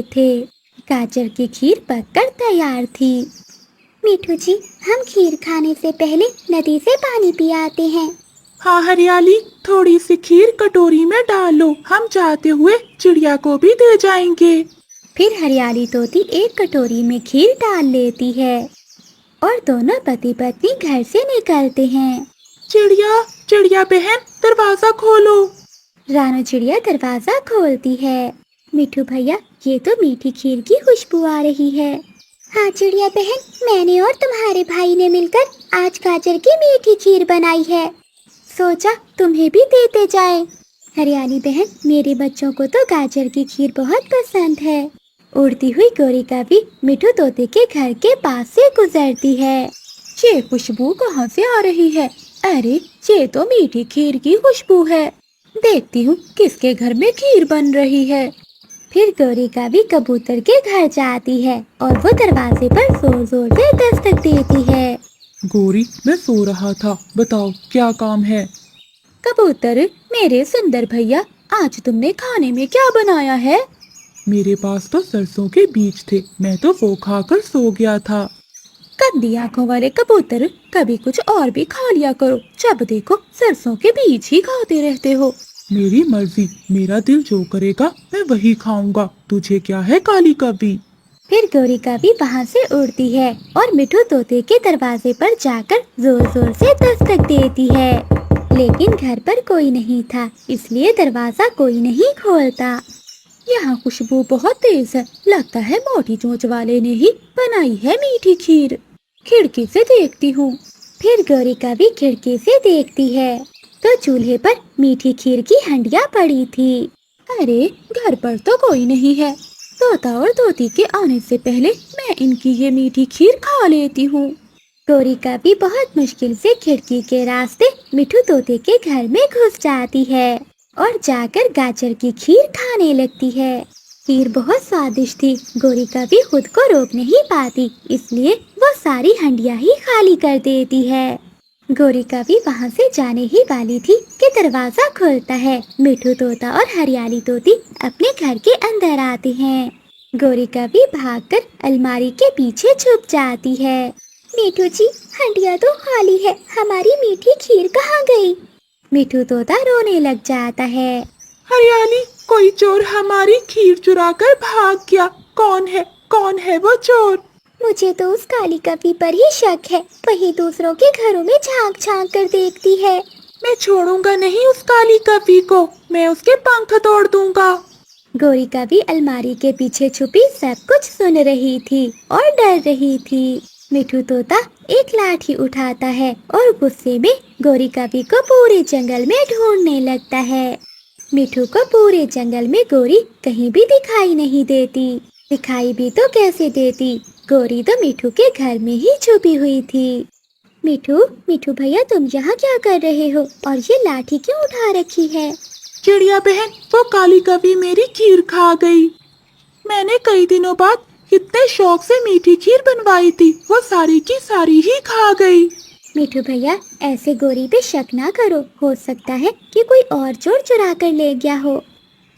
تھے۔ گاجر کی کھیر پک کر تیار تھی۔ میٹھو جی، ہم کھیر کھانے سے پہلے ندی سے پانی پی آتے ہیں۔ ہاں ہریالی، تھوڑی سی کھیر کٹوری میں ڈال لو، ہم جاتے ہوئے چڑیا کو بھی دے جائیں گے۔ پھر ہریالی طوطی ایک کٹوری میں کھیر ڈال لیتی ہے اور دونوں پتی پتنی گھر سے نکلتے ہیں۔ چڑیا بہن، دروازہ کھولو۔ رانو چڑیا دروازہ کھولتی ہے۔ میٹھو بھیا، یہ تو میٹھی کھیر کی خوشبو آ رہی ہے۔ ہاں چڑیا بہن، میں نے اور تمہارے بھائی نے مل کر آج گاجر کی میٹھی کھیر بنائی ہے، سوچا تمہیں بھی دیتے جائیں۔ ہریالی بہن، میرے بچوں کو تو گاجر کی کھیر بہت پسند ہے۔ اڑتی ہوئی گوری کا بھی میٹھو طوطے کے گھر کے پاس سے گزرتی ہے۔ یہ خوشبو کہاں سے آ رہی ہے؟ ارے، یہ تو میٹھی کھیر کی خوشبو ہے۔ دیکھتی ہوں کس کے گھر میں کھیر بن رہی ہے۔ پھر گوری کا بھی کبوتر کے گھر جاتی ہے اور وہ دروازے پر زور زور سے دستک دیتی ہے۔ گوری، میں سو رہا تھا، بتاؤ کیا کام ہے؟ کبوتر، میرے سندر بھیا، آج تم نے کھانے میں کیا بنایا ہے؟ میرے پاس تو سرسوں کے بیج تھے، میں تو وہ کھا کر سو گیا تھا۔ گندی آنکھوں والے کبوتر، کبھی کچھ اور بھی کھا لیا کرو، جب دیکھو سرسوں کے بیج ہی کھاتے رہتے ہو۔ میری مرضی، میرا دل جو کرے گا میں وہی کھاؤں گا، تجھے کیا ہے کالی کبھی؟ پھر گوری کا بھی وہاں سے اڑتی ہے اور میٹھو طوطے کے دروازے پر جا کر زور زور سے دستک دیتی ہے، لیکن گھر پر کوئی نہیں تھا، اس لیے دروازہ کوئی نہیں کھولتا۔ یہاں خوشبو بہت تیز ہے، لگتا ہے موٹی چونچ والے نے ہی بنائی ہے میٹھی کھیر۔ کھڑکی سے دیکھتی ہوں۔ پھر گوری کا بھی کھڑکی سے دیکھتی ہے تو چولہے پر میٹھی کھیر کی ہنڈیاں پڑی تھی۔ ارے، گھر پر تو کوئی نہیں ہے، طوطا اور طوطی کے آنے سے پہلے میں ان کی یہ میٹھی کھیر کھا لیتی ہوں۔ گوری کا بھی بہت مشکل سے کھڑکی کے راستے میٹھو طوطے کے گھر میں گھس جاتی ہے اور جا کر گاجر کی کھیر کھانے لگتی ہے۔ کھیر بہت سوادشٹ تھی، گوری کا بھی خود کو روک نہیں پاتی، اس لیے وہ ساری ہنڈیاں ہی خالی کر دیتی ہے۔ گوری کا بھی وہاں سے جانے ہی والی تھی کہ دروازہ کھلتا ہے۔ میٹھو طوطا اور ہریالی طوطی اپنے گھر کے اندر آتے ہیں۔ گوری کا بھی بھاگ کر الماری کے پیچھے چھپ جاتی ہے۔ میٹھو جی، ہنڈیاں تو خالی ہے، ہماری میٹھی کھیر کہاں گئی؟ میٹھو طوطا رونے لگ جاتا ہے۔ ہریالی، کوئی چور ہماری کھیر چرا کر بھاگ گیا، کون ہے وہ چور؟ مجھے تو اس کالی کپی پر ہی شک ہے، وہی دوسروں کے گھروں میں جھانک جھانک کر دیکھتی ہے۔ میں چھوڑوں گا نہیں اس کالی کپی کو، میں اس کے پنکھ توڑ دوں گا۔ گوری کا بھی الماری کے پیچھے چھپی سب کچھ سن رہی تھی اور ڈر رہی تھی۔ میٹھو طوطا ایک لاٹھی اٹھاتا ہے اور غصے میں گوری کبھی کو پورے جنگل میں ڈھونڈنے لگتا ہے۔ میٹھو کو پورے جنگل میں گوری کہیں بھی دکھائی نہیں دیتی، دکھائی بھی تو کیسے دیتی، گوری تو میٹھو کے گھر میں ہی چھپی ہوئی تھی۔ میٹھو بھیا، تم یہاں کیا کر رہے ہو اور یہ لاٹھی کیوں اٹھا رکھی ہے؟ چڑیا بہن، وہ کالی کبھی میری کھیر کھا گئی۔ میں نے کئی دنوں بعد اتنے شوق سے میٹھی کھیر بنوائی تھی، وہ ساری کی ساری ہی کھا گئی۔ میٹھو بھیا، ایسے گوری پہ شک نہ کرو، ہو سکتا ہے کہ کوئی اور چور چرا کر لے گیا ہو۔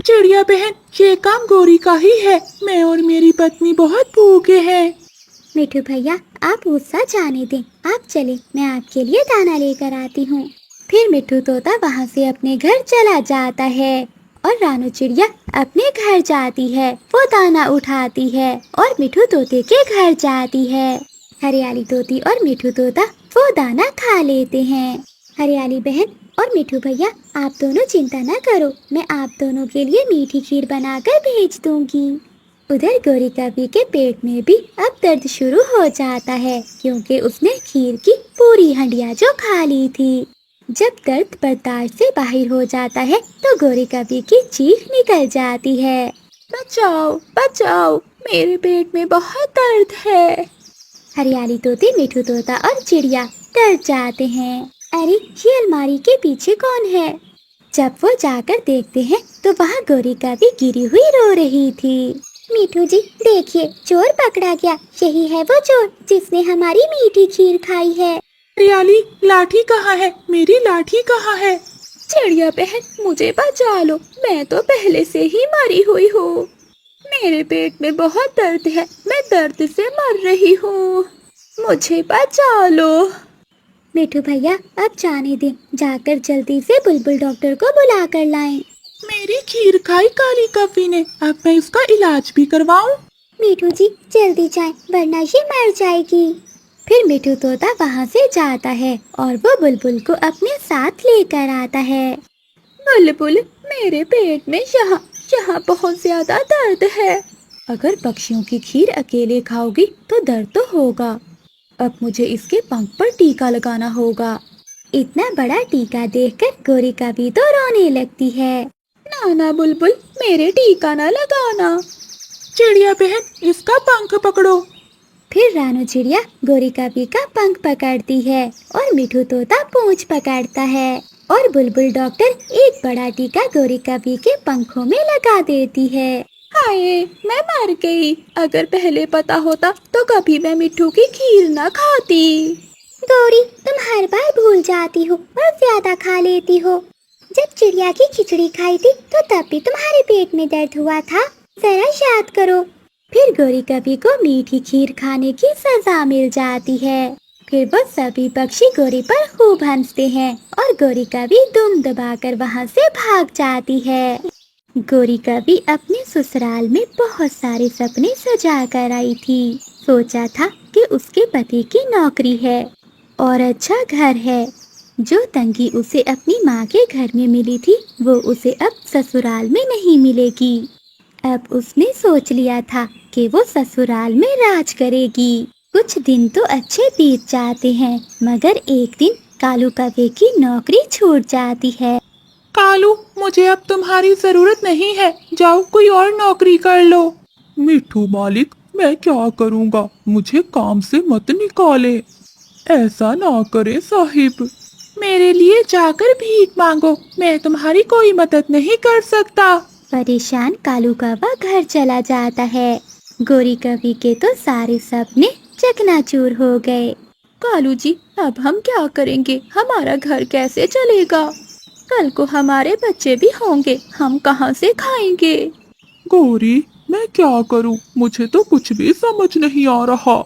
چڑیا بہن، یہ کام گوری کا ہی ہے، میں اور میری پتنی بہت بھوکے ہیں۔ میٹھو بھیا، آپ غصہ جانے دیں، آپ چلیں، میں آپ کے لیے دانا لے کر آتی ہوں۔ پھر میٹھو طوطا وہاں سے اپنے گھر چلا جاتا ہے اور رانو چڑیا اپنے گھر جاتی ہے، وہ دانا اٹھاتی ہے اور میٹھو طوطے کے گھر جاتی ہے۔ ہریالی طوطی اور میٹھو طوطا وہ دانا کھا لیتے ہیں۔ ہریالی بہن اور میٹھو بھیا، آپ دونوں چنتا نہ کرو، میں آپ دونوں کے لیے میٹھی کھیر بنا کر بھیج دوں گی۔ ادھر گوری کبھی کے پیٹ میں بھی اب درد شروع ہو جاتا ہے، کیونکہ اس نے کھیر کی پوری ہنڈیاں جو کھا لی تھی۔ جب درد برداشت سے باہر ہو جاتا ہے تو گوری کبھی کی چیخ نکل جاتی ہے۔ بچاؤ بچاؤ، میرے پیٹ میں بہت درد ہے۔ ہریالی طوطی، میٹھو طوطا اور چڑیا ڈر جاتے ہیں۔ ارے، یہ الماری کے پیچھے کون ہے؟ جب وہ جا کر دیکھتے ہیں تو وہاں گوری کبھی گری ہوئی رو رہی تھی۔ میٹھو جی، دیکھیے، چور پکڑا گیا، یہی ہے وہ چور جس نے ہماری میٹھی کھیر کھائی ہے۔ ہریالی، لاٹھی کہاں ہے؟ میری لاٹھی کہاں ہے؟ چڑیا بہن، مجھے بچا لو، میں تو پہلے سے ہی مری ہوئی ہوں۔ میرے پیٹ میں بہت درد ہے، میں درد سے مر رہی ہوں، مجھے بچا لو۔ مٹھو بھیا اب جانے دیں، جا کر جلدی سے بلبل ڈاکٹر کو بلا کر لائیں۔ میری کھیر کھائی کالی کوی نے، اب میں اس کا علاج بھی کرواؤں؟ میٹھو جی جلدی جائیں ورنہ یہ مر جائے گی۔ پھر میٹھو طوطا وہاں سے جاتا ہے اور وہ بلبل کو اپنے ساتھ لے کر آتا ہے۔ بلبل، میرے پیٹ میں یہاں بہت زیادہ درد ہے۔ اگر پکشیوں کی کھیر اکیلے کھاؤ گی تو درد تو ہوگا، اب مجھے اس کے پنکھ پر ٹیکا لگانا ہوگا۔ اتنا بڑا ٹیکا دیکھ کر گوری کبھی تو رونے لگتی ہے۔ نانا بلبل، میرے ٹیکا نہ لگانا۔ چڑیا بہن، اس کا پنکھ پکڑو۔ پھر رانو چڑیا گوری کبھی کا پنکھ پکڑتی ہے اور میٹھو طوطا پونچھ پکڑتا ہے اور بلبل ڈاکٹر ایک بڑا ٹیکا گوری کبھی کے پنکھوں میں لگا دیتی ہے۔ ہائے، میں مر گئی، اگر پہلے پتا ہوتا تو کبھی میں مٹھو کی کھیر نہ کھاتی۔ گوری تم ہر بار بھول جاتی ہو اور زیادہ کھا لیتی ہو، جب چڑیا کی کھچڑی کھائی تھی تو تب بھی تمہارے پیٹ میں درد ہوا تھا، ذرا یاد کرو۔ پھر گوری کبھی کو میٹھی کھیر کھانے کی سزا مل جاتی ہے۔ پھر وہ سبھی پکشی گوری پر خوب ہنستے ہیں اور گوری کبھی دم دبا کر وہاں سے بھاگ جاتی ہے۔ گوری کبھی اپنے سسرال میں بہت سارے سپنے سجا کر آئی تھی۔ سوچا تھا کہ اس کے پتی کی نوکری ہے اور اچھا گھر ہے۔ جو تنگی اسے اپنی ماں کے گھر میں ملی تھی وہ اسے اب سسرال میں نہیں ملے گی۔ اب اس نے سوچ لیا تھا کہ وہ سسرال میں راج کرے گی۔ کچھ دن تو اچھے بیت جاتے ہیں مگر ایک دن کالو کوے کی نوکری چھوٹ جاتی ہے۔ کالو، مجھے اب تمہاری ضرورت نہیں ہے، جاؤ کوئی اور نوکری کر لو۔ مٹھو مالک، میں کیا کروں گا، مجھے کام سے مت نکالے۔ ایسا نہ کرے صاحب، میرے لیے جا کر بھیک مانگو، میں تمہاری کوئی مدد نہیں کر سکتا۔ پریشان کالو کوا گھر چلا جاتا ہے۔ گوری کوی کے تو سارے سپنے چکنا چور ہو گئے۔ کالو جی، اب ہم کیا کریں گے، ہمارا گھر کیسے چلے گا؟ کل کو ہمارے بچے بھی ہوں گے، ہم کہاں سے کھائیں گے؟ گوری، میں کیا کروں، مجھے تو کچھ بھی سمجھ نہیں آ رہا۔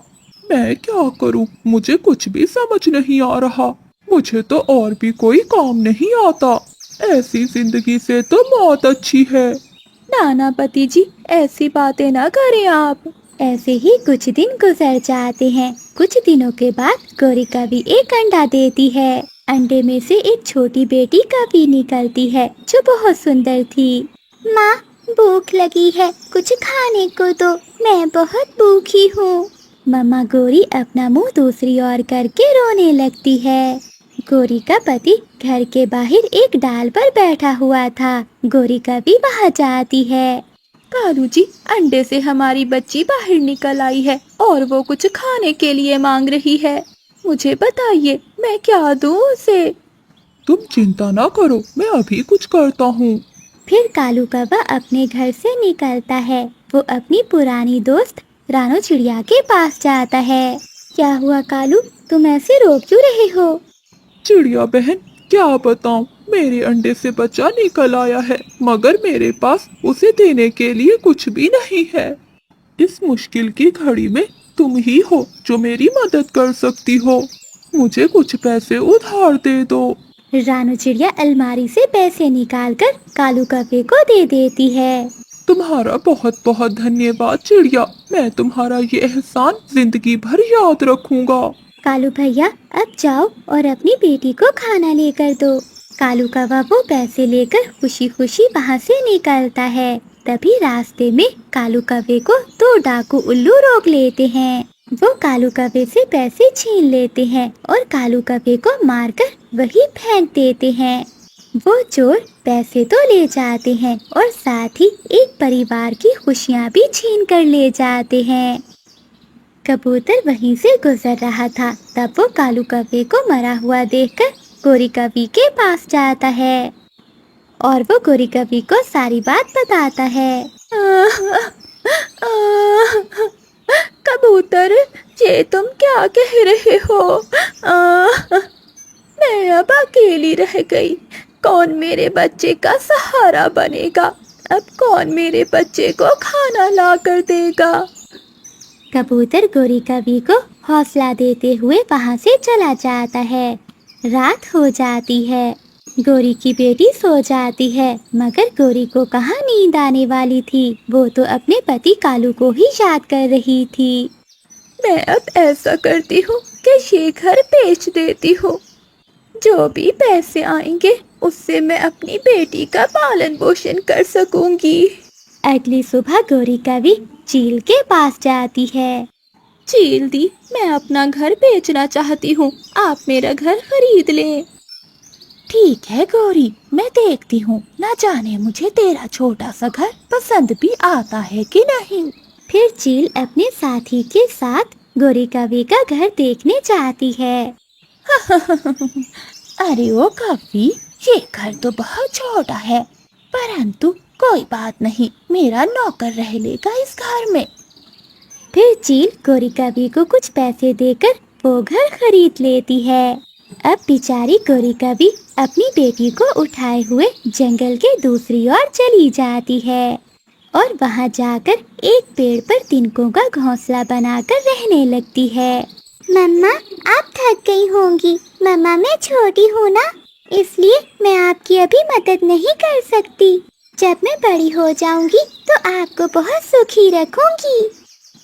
میں کیا کروں، مجھے کچھ بھی سمجھ نہیں آ رہا، مجھے تو اور بھی کوئی کام نہیں آتا، ایسی زندگی سے تو موت اچھی ہے۔ نانا پتی جی، ایسی باتیں نہ کریں آپ۔ ایسے ہی کچھ دن گزر جاتے ہیں۔ کچھ دنوں کے بعد گوری کوی ایک انڈا دیتی ہے۔ انڈے میں سے ایک چھوٹی بیٹی کوی نکلتی ہے جو بہت سندر تھی۔ ماں، بھوک لگی ہے، کچھ کھانے کو دو، میں بہت بھوکی ہوں۔ مما گوری اپنا منہ دوسری اور کر کے رونے لگتی ہے۔ گوری کا پتی گھر کے باہر ایک ڈال پر بیٹھا ہوا تھا۔ گوری کوی وہاں جاتی ہے۔ کالو جی، انڈے سے ہماری بچی باہر نکل آئی ہے اور وہ کچھ کھانے کے لیے مانگ رہی ہے، مجھے بتائیے میں کیا دوں اسے؟ تم چنتا نہ کرو، میں ابھی کچھ کرتا ہوں۔ پھر کالو کوا اپنے گھر سے نکلتا ہے۔ وہ اپنی پرانی دوست رانو چڑیا کے پاس جاتا ہے۔ کیا ہوا کالو، تم ایسے رو کیوں رہے ہو؟ چڑیا بہن، کیا بتاؤں، میرے انڈے سے بچہ نکل آیا ہے مگر میرے پاس اسے دینے کے لیے کچھ بھی نہیں ہے۔ اس مشکل کی گھڑی میں تم ہی ہو جو میری مدد کر سکتی ہو، مجھے کچھ پیسے ادھار دے دو۔ رانو چڑیا الماری سے پیسے نکال کر کالو کوے کو دے دیتی ہے۔ تمہارا بہت بہت دھنیہ واد چڑیا، میں تمہارا یہ احسان زندگی بھر یاد رکھوں گا۔ کالو بھیا اب جاؤ اور اپنی بیٹی کو کھانا لے کر دو۔ کالو کوا وہ پیسے لے کر خوشی خوشی وہاں سے نکلتا ہے۔ تبھی راستے میں کالو کوے کو دو ڈاکو الو روک لیتے ہیں۔ وہ کالو کوے سے پیسے چھین لیتے ہیں اور کالو کوے کو مار کر وہی پھینک دیتے ہیں۔ وہ چور پیسے تو لے جاتے ہیں اور ساتھ ہی ایک پریوار کی خوشیاں بھی چھین کر لے جاتے ہیں۔ کبوتر وہیں سے گزر رہا تھا، تب وہ کالو کوے کو مرا ہوا دیکھ کر گوری کوی کے پاس جاتا ہے اور وہ گوری کوی کو ساری بات بتاتا ہے۔ کبوتر، یہ تم کیا کہہ رہے ہو؟ میں اب اکیلی رہ گئی، کون میرے بچے کا سہارا بنے گا؟ اب کون میرے بچے کو کھانا لا کر دے گا؟ کبوتر گوری کوی کو حوصلہ دیتے ہوئے وہاں سے چلا جاتا ہے۔ رات ہو جاتی ہے، گوری کی بیٹی سو جاتی ہے، مگر گوری کو کہاں نیند آنے والی تھی، وہ تو اپنے پتی کالو کو ہی یاد کر رہی تھی۔ میں اب ایسا کرتی ہوں کہ یہ گھر بیچ دیتی ہوں، جو بھی پیسے آئیں گے اس سے میں اپنی بیٹی کا پالن پوشن کر سکوں گی۔ اگلی صبح گوری کوی چیل کے پاس جاتی ہے۔ چیل دی، میں اپنا گھر بیچنا چاہتی ہوں، آپ میرا گھر خرید لیں۔ ٹھیک ہے گوری، میں دیکھتی ہوں، نہ جانے مجھے تیرا چھوٹا سا گھر پسند بھی آتا ہے کہ نہیں۔ پھر چیل اپنے ساتھی کے ساتھ گوری کوی کا گھر دیکھنے جاتی ہے۔ ارے او کافی، یہ گھر تو بہت چھوٹا ہے، پرنتو کوئی بات نہیں، میرا نوکر رہ لے گا اس گھر میں۔ پھر چیل گوری کوی کو کچھ پیسے دے کر وہ گھر خرید لیتی ہے۔ اب بیچاری گوری کوی اپنی بیٹی کو اٹھائے ہوئے جنگل کے دوسری اور چلی جاتی ہے اور وہاں جا کر ایک پیڑ پر تنکوں کا گھونسلہ بنا کر رہنے لگتی ہے۔ مما، آپ تھک گئی ہوں گی، مما میں چھوٹی ہوں نا، اس لیے میں آپ کی ابھی مدد نہیں کر سکتی، جب میں بڑی ہو جاؤں گی تو آپ کو بہت سکھی رکھوں گی۔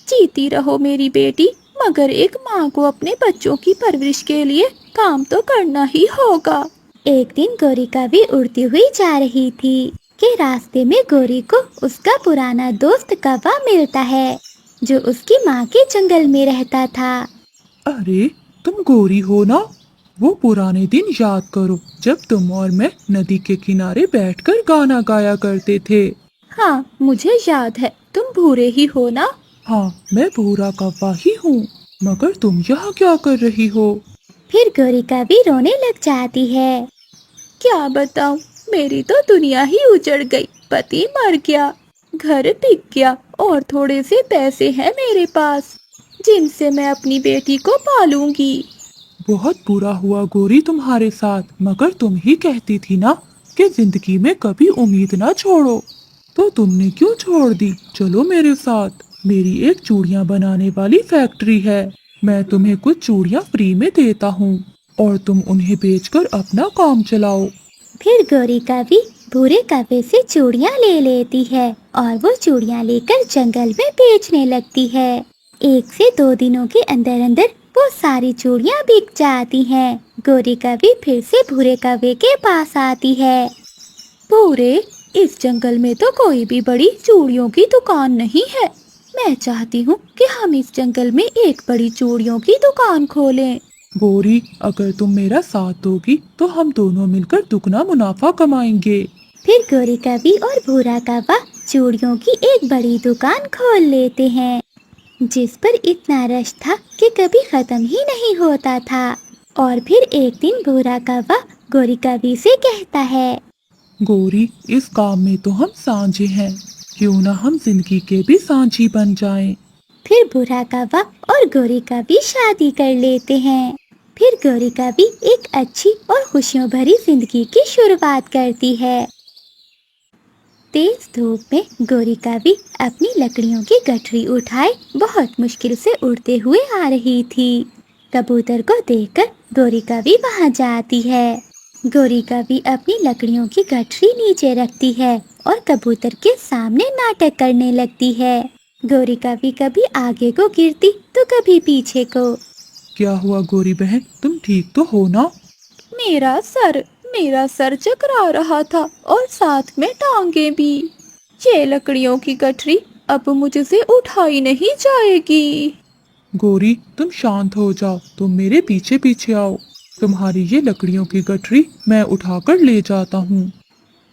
جیتی رہو میری بیٹی، مگر ایک ماں کو اپنے بچوں کی پرورش کے لیے کام تو کرنا ہی ہوگا۔ ایک دن گوری کوی اڑتی ہوئی جا رہی تھی کہ راستے میں گوری کو اس کا پرانا دوست کوا ملتا ہے جو اس کی ماں کے جنگل میں رہتا تھا۔ ارے تم گوری ہو نا؟ وہ پرانے دن یاد کرو جب تم اور میں ندی کے کنارے بیٹھ کر گانا گایا کرتے تھے۔ ہاں مجھے یاد ہے، تم بھورے ہی ہو نا؟ ہاں میں بھورا کوا ہی ہوں، مگر تم یہاں کیا کر رہی ہو؟ پھر گوری کوی رونے لگ جاتی ہے۔ کیا بتاؤں، میری تو دنیا ہی اجڑ گئی، پتی مر گیا، گھر بک گیا اور تھوڑے سے پیسے ہیں میرے پاس جن سے میں اپنی بیٹی کو پالوں گی۔ بہت برا ہوا گوری تمہارے ساتھ، مگر تم ہی کہتی تھی نا کہ زندگی میں کبھی امید نہ چھوڑو، تو تم نے کیوں چھوڑ دی؟ چلو میرے ساتھ، میری ایک چوڑیاں بنانے والی فیکٹری ہے، میں تمہیں کچھ چوڑیاں فری میں دیتا ہوں اور تم انہیں بیچ کر اپنا کام چلاؤ۔ پھر گوری کوی بھورے کوے سے چوڑیاں لے لیتی ہے اور وہ چوڑیاں لے کر جنگل میں بیچنے لگتی ہے۔ 1 سے 2 دنوں کے اندر اندر وہ ساری چوڑیاں بک جاتی ہیں۔ گوری کوی پھر سے بھورے کوے کے پاس آتی ہے۔ بھورے، اس جنگل میں تو کوئی بھی بڑی چوڑیوں کی دکان نہیں ہے، میں چاہتی ہوں کہ ہم اس جنگل میں ایک بڑی چوڑیوں کی دکان کھولیں۔ گوری، اگر تم میرا ساتھ دو گی تو ہم دونوں مل کر دگنا منافع کمائیں گے۔ پھر گوری کوی اور بھورا کوا چوڑیوں کی ایک بڑی دکان کھول لیتے ہیں جس پر اتنا رش تھا کہ کبھی ختم ہی نہیں ہوتا تھا۔ اور پھر ایک دن بھورا کوا گوری کوی سے کہتا ہے، گوری، اس کام میں تو ہم سانجھے ہیں، کیوں نہ ہم زندگی کے بھی سانجھی بن جائیں۔ پھر بھورا کوا اور گوری کوی شادی کر لیتے ہیں۔ پھر گوری کوی ایک اچھی اور خوشیوں بھری زندگی کی شروعات کرتی ہے۔ تیز دھوپ میں گوری کوی اپنی لکڑیوں کی گٹھری اٹھائے بہت مشکل سے اڑتے ہوئے آ رہی تھی۔ کبوتر کو دیکھ کر گوری کوی وہاں جاتی ہے۔ گوری کوی اپنی لکڑیوں کی گٹھری نیچے رکھتی ہے اور کبوتر کے سامنے ناٹک کرنے لگتی ہے۔ گوری کوی کبھی آگے کو گرتی تو کبھی پیچھے کو۔ کیا ہوا گوری بہن، تم ٹھیک تو ہو نا؟ میرا سر چکرا رہا تھا اور ساتھ میں ٹانگیں بھی۔ یہ لکڑیوں کی گٹھری اب مجھ سے اٹھائی نہیں جائے گی۔ گوری، تم شانت ہو جاؤ، تم میرے پیچھے پیچھے آؤ، تمہاری یہ لکڑیوں کی گٹھری میں اٹھا کر لے جاتا ہوں۔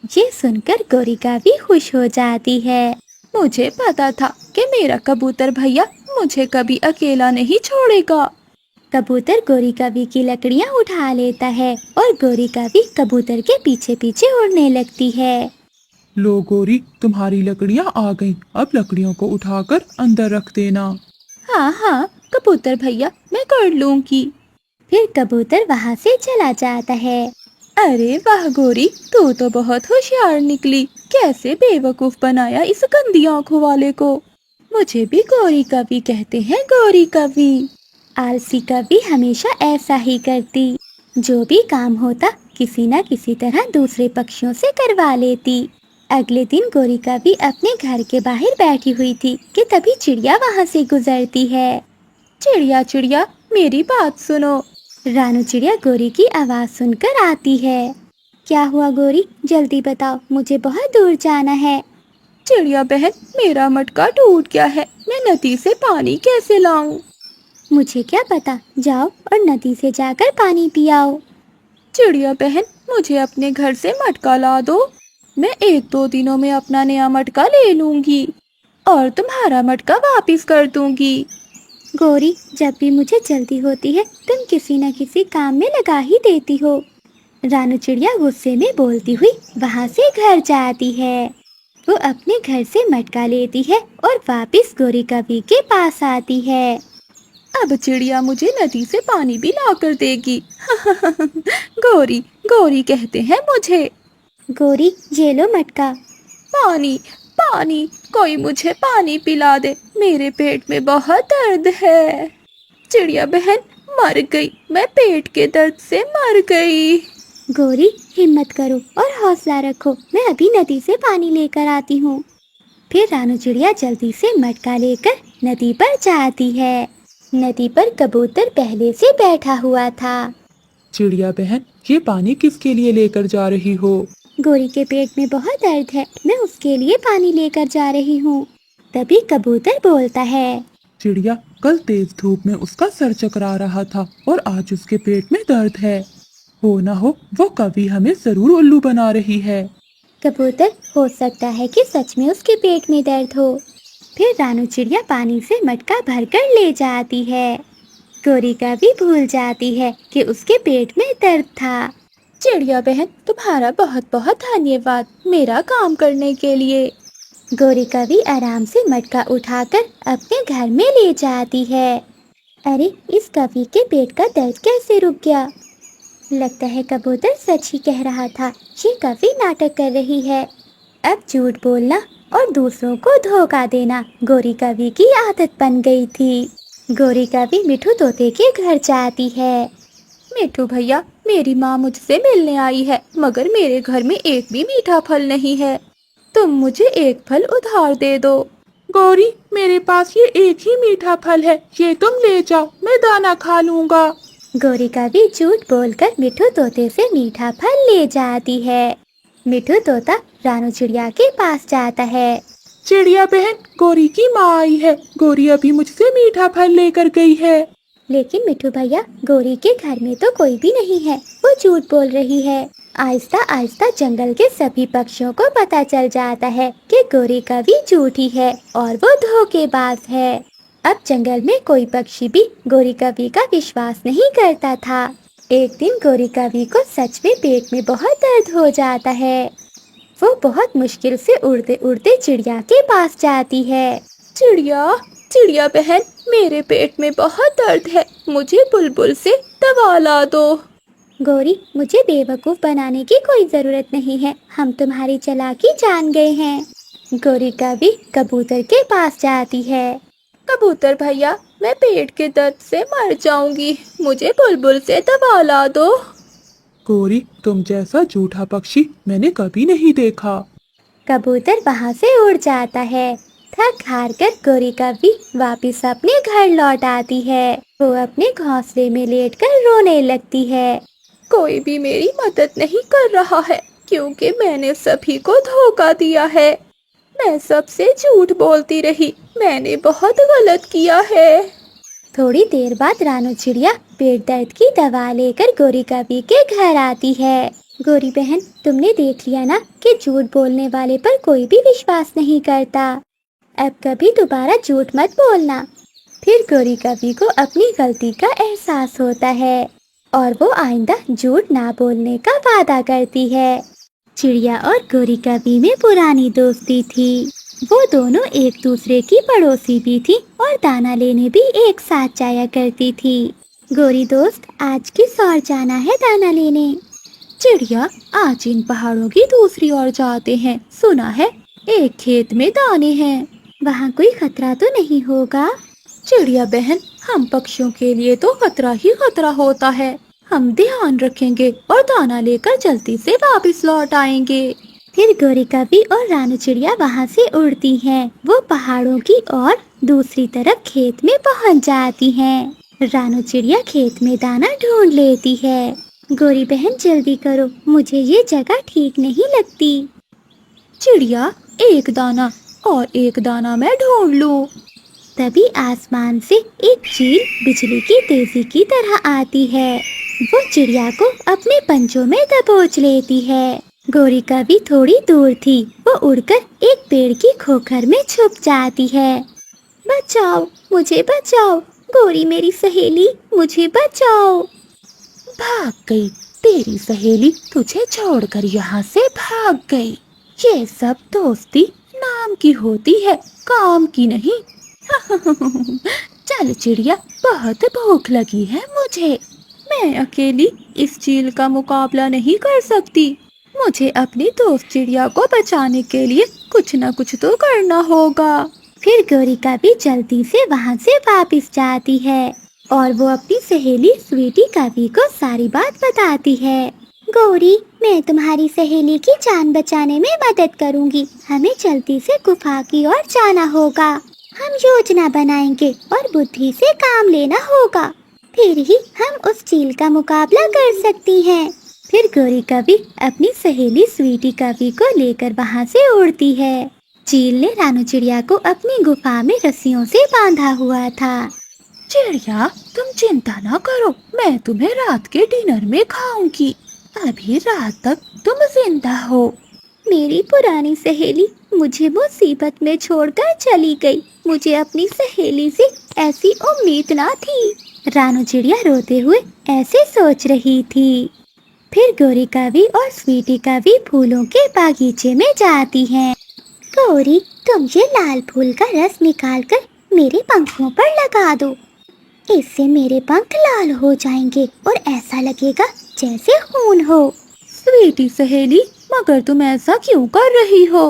یہ سن کر گوری کوی خوش ہو جاتی ہے۔ مجھے پتا تھا کہ میرا کبوتر بھیا مجھے کبھی اکیلا نہیں چھوڑے گا۔ کبوتر گوری کوی کی لکڑیاں اٹھا لیتا ہے اور گوری کوی کبوتر کے پیچھے پیچھے اڑنے لگتی ہے۔ لو گوری، تمہاری لکڑیاں آ گئیں، اب لکڑیوں کو اٹھا کر اندر رکھ دینا۔ ہاں ہاں کبوتر بھیا، میں کر لوں گی۔ پھر کبوتر وہاں سے چلا جاتا ہے۔ ارے واہ گوری، تو بہت ہوشیار نکلی، कैसे बेवकूफ बनाया इस गंदी आंखों वाले को। मुझे भी गौरी कवि कहते हैं, गौरी कवि। आलसी कवि हमेशा ऐसा ही करती, जो भी काम होता किसी न किसी तरह दूसरे पक्षियों से करवा लेती। अगले दिन गौरी कवि अपने घर के बाहर बैठी हुई थी कि तभी चिड़िया वहाँ से गुजरती है। चिड़िया चिड़िया मेरी बात सुनो। रानू चिड़िया गौरी की आवाज़ सुनकर आती है। क्या हुआ गौरी, जल्दी बताओ, मुझे बहुत दूर जाना है। चिड़िया बहन, मेरा मटका टूट गया है, मैं नदी से पानी कैसे लाऊं? मुझे क्या पता, जाओ और नदी से जाकर पानी पियाओ। चिड़िया बहन, मुझे अपने घर से मटका ला दो, मैं 1-2 दिनों में अपना नया मटका ले लूंगी और तुम्हारा मटका वापस कर दूंगी। गौरी, जब भी मुझे जल्दी होती है तुम किसी न किसी काम में लगा ही देती हो। रानू चिड़िया गुस्से में बोलती हुई वहाँ से घर जाती है। वो अपने घर से मटका लेती है और वापस गौरी कवि के पास आती है। अब चिड़िया मुझे नदी से पानी भी ला कर देगी। गौरी गौरी कहते हैं मुझे। गौरी, ये लो मटका। पानी पानी, कोई मुझे पानी पिला दे, मेरे पेट में बहुत दर्द है। चिड़िया बहन, मर गई, मैं पेट के दर्द से मर गई। गौरी, हिम्मत करो और हौसला रखो, मैं अभी नदी से पानी लेकर आती हूँ। फिर रानू चिड़िया जल्दी से मटका लेकर नदी पर जाती है। नदी पर कबूतर पहले से बैठा हुआ था। चिड़िया बहन, ये पानी किसके लिए लेकर जा रही हो? गौरी के पेट में बहुत दर्द है, मैं उसके लिए पानी लेकर जा रही हूँ। तभी कबूतर बोलता है। चिड़िया, कल तेज धूप में उसका सर चकरा रहा था और आज उसके पेट में दर्द है। हो ना हो वो कवि हमें जरूर उल्लू बना रही है। कबूतर, हो सकता है कि सच में उसके पेट में दर्द हो। फिर रानू चिड़िया पानी से मटका भरकर ले जाती है। गौरी कवि भूल जाती है कि उसके पेट में दर्द था। चिड़िया बहन, तुम्हारा बहुत बहुत धन्यवाद मेरा काम करने के लिए। गौरी कवि आराम से मटका उठाकर अपने घर में ले जाती है। अरे, इस कवि के पेट का दर्द कैसे रुक गया? लगता है कबूतर सच ही कह रहा था, ये कवि नाटक कर रही है। अब झूठ बोलना और दूसरों को धोखा देना गौरी कवि की आदत बन गई थी। गौरी कवि मिठू तोते के घर जाती है। मिठू भैया, मेरी माँ मुझसे मिलने आई है, मगर मेरे घर में एक भी मीठा फल नहीं है, तुम मुझे एक फल उधार दे दो। गौरी, मेरे पास ये एक ही मीठा फल है, ये तुम ले जाओ, मैं दाना खा लूँगा। गौरी कवि झूठ बोलकर मिठू तोते से मीठा फल ले जाती है। मिठू तोता रानू चिड़िया के पास जाता है। चिड़िया बहन, गौरी की माँ आई है, गौरी अभी मुझसे मीठा फल लेकर गई है। लेकिन मिठू भैया, गौरी के घर में तो कोई भी नहीं है, वो झूठ बोल रही है। आहिस्ता आहिस्ता जंगल के सभी पक्षियों को पता चल जाता है कि गौरी कवि झूठी है और वो धोखेबाज है। अब जंगल में कोई पक्षी भी गौरी कवि का विश्वास नहीं करता था। एक दिन गौरी कवि को सच में पेट में बहुत दर्द हो जाता है। वो बहुत मुश्किल से उड़ते उड़ते चिड़िया के पास जाती है। चिड़िया चिड़िया बहन, मेरे पेट में बहुत दर्द है, मुझे बुलबुल से दवा ला दो। गौरी, मुझे बेवकूफ़ बनाने की कोई ज़रूरत नहीं है, हम तुम्हारी चालाकी जान गए हैं। गौरी कवि कबूतर के पास जाती है। कबूतर भैया, मैं पेट के दर्द से मर जाऊंगी, मुझे बुलबुल से दवा ला दो। गौरी, तुम जैसा झूठा पक्षी मैंने कभी नहीं देखा। कबूतर वहाँ से उड़ जाता है। थक हार कर गौरी कवि वापस अपने घर लौट आती है। वो अपने घोंसले में लेटकर रोने लगती है। कोई भी मेरी मदद नहीं कर रहा है, क्योंकि मैंने सभी को धोखा दिया है। मैं सबसे झूठ बोलती रही, मैंने बहुत गलत किया है। थोड़ी देर बाद रानू चिड़िया पेट दर्द की दवा लेकर गौरी कवि के घर आती है। गौरी बहन, तुमने देख लिया ना कि झूठ बोलने वाले पर कोई भी विश्वास नहीं करता। अब कभी दोबारा झूठ मत बोलना। फिर गौरी कवि को अपनी गलती का एहसास होता है और वो आइंदा झूठ ना बोलने का वादा करती है। चिड़िया और गौरी कवि में पुरानी दोस्ती थी। वो दोनों एक दूसरे की पड़ोसी भी थी और दाना लेने भी एक साथ जाया करती थी। गौरी दोस्त, आज किस और जाना है दाना लेने? चिड़िया आज इन पहाड़ों की दूसरी ओर जाते हैं। सुना है एक खेत में दाने हैं। वहाँ कोई खतरा तो नहीं होगा? चिड़िया बहन, हम पक्षियों के लिए तो खतरा ही खतरा होता है। हम ध्यान रखेंगे और दाना लेकर जल्दी से वापस लौट आएंगे। फिर गौरी कवि और रानू चिड़िया वहाँ से उड़ती हैं। वो पहाड़ों की ओर दूसरी तरफ खेत में पहुँच जाती हैं। रानू चिड़िया खेत में दाना ढूंढ लेती है। गौरी बहन जल्दी करो, मुझे ये जगह ठीक नहीं लगती। चिड़िया एक दाना और एक दाना मैं ढूंढ लूं। तभी आसमान से एक चील बिजली की तेजी की तरह आती है। वो चिड़िया को अपने पंजों में दबोच लेती है। गौरी कवि थोड़ी दूर थी। वो उड़कर एक पेड़ की खोखर में छुप जाती है। बचाओ, मुझे बचाओ, गौरी मेरी सहेली, मुझे बचाओ। भाग गई, तेरी सहेली तुझे छोड़कर यहाँ से भाग गई। ये सब दोस्ती नाम की होती है, काम की नहीं। चल चिड़िया, बहुत भूख लगी है मुझे। मैं अकेली इस चील का मुकाबला नहीं कर सकती। मुझे अपनी दोस्त चिड़िया को बचाने के लिए कुछ न कुछ तो करना होगा। फिर गौरी कवि जल्दी से वहाँ से वापस जाती है और वो अपनी सहेली स्वीटी कवि को सारी बात बताती है। गौरी, मैं तुम्हारी सहेली की जान बचाने में मदद करूँगी। हमें जल्दी से गुफा की ओर जाना होगा। हम योजना बनाएंगे और बुद्धि से काम लेना होगा। फिर ही हम उस चील का मुकाबला कर सकती हैं। फिर गौरी कवि अपनी सहेली स्वीटी कवि को लेकर वहाँ से उड़ती है। चील ने रानू चिड़िया को अपनी गुफा में रस्सियों से बांधा हुआ था। चिड़िया, तुम चिंता न करो, मैं तुम्हें रात के डिनर में खाऊंगी। अभी रात तक तुम जिंदा हो। मेरी पुरानी सहेली मुझे मुसीबत में छोड़कर चली गई। मुझे अपनी सहेली से ऐसी उम्मीद ना थी। रानू चिड़िया रोते हुए ऐसे सोच रही थी। फिर गौरी कवि और स्वीटी कवि फूलों के बागीचे में जाती हैं। गौरी, तुम ये लाल फूल का रस निकालकर मेरे पंखों पर लगा दो। इससे मेरे पंख लाल हो जाएंगे और ऐसा लगेगा जैसे खून हो। स्वीटी सहेली, मगर तुम ऐसा क्यों कर रही हो?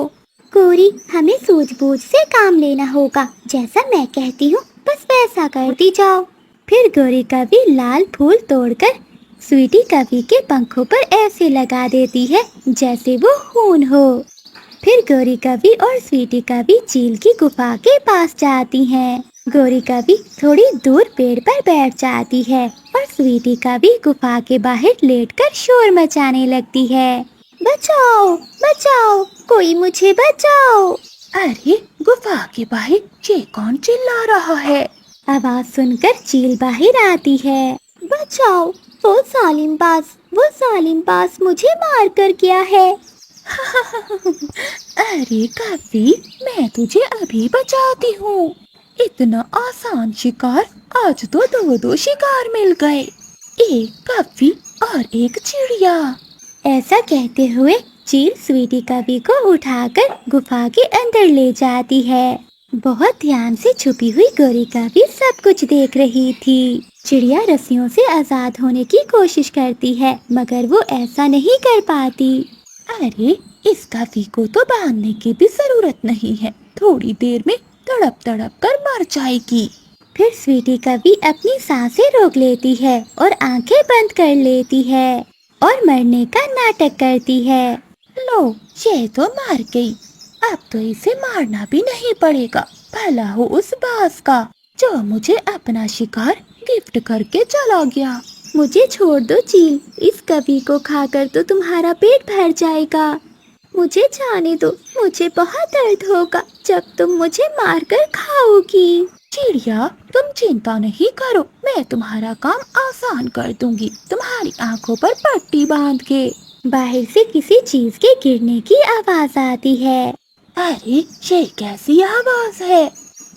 गौरी, हमें सूझबूझ से काम लेना होगा। जैसा मैं कहती हूँ बस वैसा करती जाओ। फिर गौरी कवि लाल फूल तोड़कर स्वीटी कवि के पंखों पर ऐसे लगा देती है जैसे वो खून हो। फिर गौरी कवि और स्वीटी कवि चील की गुफा के पास जाती हैं। गौरी कवि थोड़ी दूर पेड़ पर बैठ जाती है और स्वीटी कवि गुफा के बाहर लेटकर शोर मचाने लगती है। बचाओ, बचाओ, कोई मुझे बचाओ। अरे, गुफा के बाहर ये कौन चिल्ला रहा है? आवाज सुनकर चील बाहर आती है। बचाओ, वो जालिम बाज मुझे मार कर गया है। अरे कवि, मैं तुझे अभी बचाती हूँ। इतना आसान शिकार, आज तो दो शिकार मिल गए, एक कवि और एक चिड़िया। ऐसा कहते हुए चील स्वीटी कवि को उठाकर गुफा के अंदर ले जाती है। बहुत ध्यान से छुपी हुई गौरी कवि सब कुछ देख रही थी। चिड़िया रस्सियों से आजाद होने की कोशिश करती है मगर वो ऐसा नहीं कर पाती। अरे, इस कवि को तो बांधने की भी जरूरत नहीं है, थोड़ी देर में तड़प तड़प कर मर जाएगी। फिर स्वीटी कवि अपनी सांसें रोक लेती है और आंखें बंद कर लेती है और मरने का नाटक करती है। लो, ये तो मर गई। अब तो इसे मारना भी नहीं पड़ेगा। भला हो उस बाज का जो मुझे अपना शिकार गिफ्ट करके चला गया। मुझे छोड़ दो चील, इस कवि को खाकर तो तुम्हारा पेट भर जाएगा। मुझे जाने दो, मुझे बहुत दर्द होगा जब तुम मुझे मारकर खाओगी। चिड़िया, तुम चिंता नहीं करो, मैं तुम्हारा काम आसान कर दूंगी, तुम्हारी आंखों पर पट्टी बांध के। बाहर से किसी चीज के गिरने की आवाज आती है। अरे, ये कैसी आवाज है?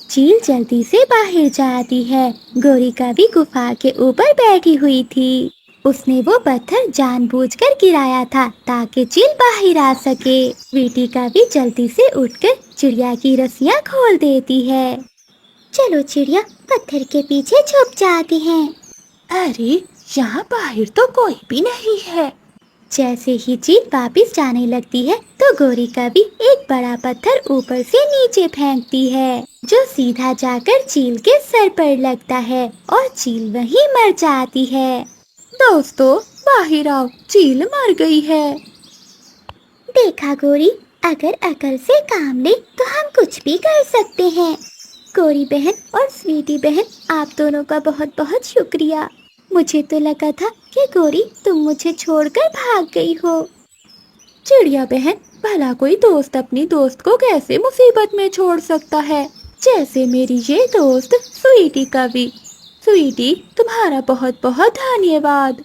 चील जल्दी से बाहर जाती है। गौरी कवि गुफा के ऊपर बैठी हुई थी। उसने वो पत्थर जानबूझकर गिराया था ताकि चील बाहर आ सके। स्वीटी कवि जल्दी से उठकर चिड़िया की रस्सियाँ खोल देती है। चलो चिड़िया, पत्थर के पीछे छुप जाती हैं। अरे, यहाँ बाहर तो कोई भी नहीं है। जैसे ही चील वापस जाने लगती है तो गोरी कवि एक बड़ा पत्थर ऊपर से नीचे फेंकती है, जो सीधा जाकर चील के सर पर लगता है और चील वहीं मर जाती है। दोस्तों बाहर आओ, चील मर गई है। देखा गोरी, अगर अकल से काम ले तो हम कुछ भी कर सकते हैं। गोरी बहन और स्वीटी बहन, आप दोनों का बहुत बहुत शुक्रिया। मुझे तो लगा था कि गोरी तुम मुझे छोड़कर भाग गई हो। चिड़िया बहन, भला कोई दोस्त अपनी दोस्त को कैसे मुसीबत में छोड़ सकता है, जैसे मेरी ये दोस्त स्वीटी कवि। स्वीटी, तुम्हारा बहुत बहुत धन्यवाद,